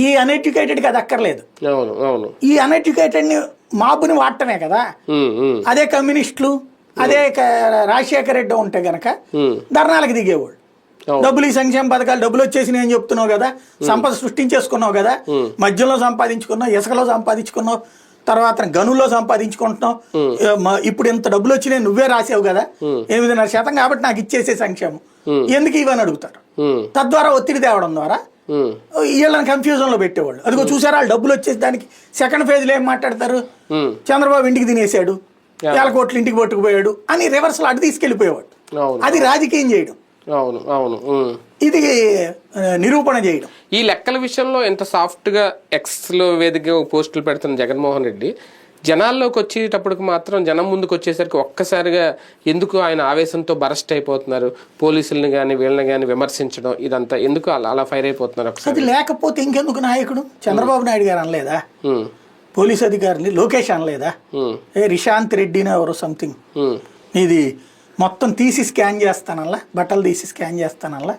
ఈ అన్ఎడ్యుకేటెడ్కి అది అక్కర్లేదు. అవును అవును. ఈ అన్ఎడ్యుకేటెడ్ని మాబుని వాడటమే కదా. అదే కమ్యూనిస్టులు అదే రాజశేఖర రెడ్డి ఉంటే గనక ధర్నాలకు దిగేవాళ్ళు. డబ్బులు ఈ సంక్షేమ పథకాలు డబ్బులు వచ్చేసి నేను చెప్తున్నావు కదా, సంపద సృష్టించేసుకున్నావు కదా, మద్యంలో సంపాదించుకున్నావు, ఇసుకలో సంపాదించుకున్నావు, తర్వాత గనుల్లో సంపాదించుకుంటున్నావు, ఇప్పుడు ఇంత డబ్బులు వచ్చినాయి నువ్వే రాసావు కదా 8.5% కాబట్టి నాకు ఇచ్చేసే సంక్షేమం ఎందుకు ఇవని అడుగుతారు. తద్వారా ఒత్తిడి తేవడం ద్వారా వీళ్ళని కన్ఫ్యూజన్ లో పెట్టేవాళ్ళు. అదిగో చూసారా వాళ్ళు డబ్బులు వచ్చేసి దానికి సెకండ్ ఫేజ్ లో ఏం మాట్లాడతారు, చంద్రబాబు ఇంటికి తినేసాడు, 1,000 కోట్లు ఇంటికి పట్టుకుపోయాడు అని రివర్స్ లో అటు తీసుకెళ్లిపోయేవాడు. అది రాజకీయం చేయడం, అవును అవును, ఇది నిరూపణ చేయడం. ఈ లెక్కల విషయంలో ఎంత సాఫ్ట్ గా ఎక్స్ లో వేదికగా పోస్టులు పెడుతున్న జగన్మోహన్ రెడ్డి జనాల్లోకి వచ్చేటప్పటికి మాత్రం జనం ముందుకు వచ్చేసరికి ఒక్కసారిగా ఎందుకు ఆయన ఆవేశంతో బరస్ట్ అయిపోతున్నారు, పోలీసుల్ని కానీ వీళ్ళని కానీ విమర్శించడం ఇదంతా ఎందుకు అలా ఫైర్ అయిపోతున్నారు? అది లేకపోతే ఇంకెందుకు నాయకుడు? చంద్రబాబు నాయుడు గారు అనలేదా, పోలీస్ అధికారులు లోకేష్ అనలేదా, రిశాంత్ రెడ్డిని ఎవరో సంథింగ్ ఇది మొత్తం తీసి స్కాన్ చేస్తానల్లా, బట్టలు తీసి స్కాన్ చేస్తానల్లా,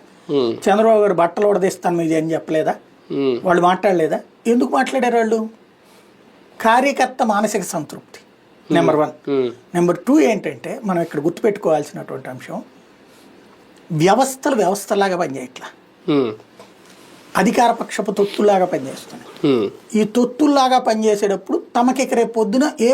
చంద్రబాబు గారు బట్టలు ఉడదీస్తాను మీది అని చెప్పలేదా? వాళ్ళు మాట్లాడలేదా? ఎందుకు మాట్లాడారు వాళ్ళు? కార్యకర్త మానసిక సంతృప్తి నెంబర్ 1. నెంబర్ 2 ఏంటంటే మనం ఇక్కడ గుర్తుపెట్టుకోవాల్సినటువంటి అంశం, వ్యవస్థలాగా పనిచేయట్లా, అధికార పక్షపు తొత్తుల్లాగా పనిచేస్తున్నాయి. ఈ తొత్తుల్లాగా పనిచేసేటప్పుడు తమకి రేపు పొద్దున ఏ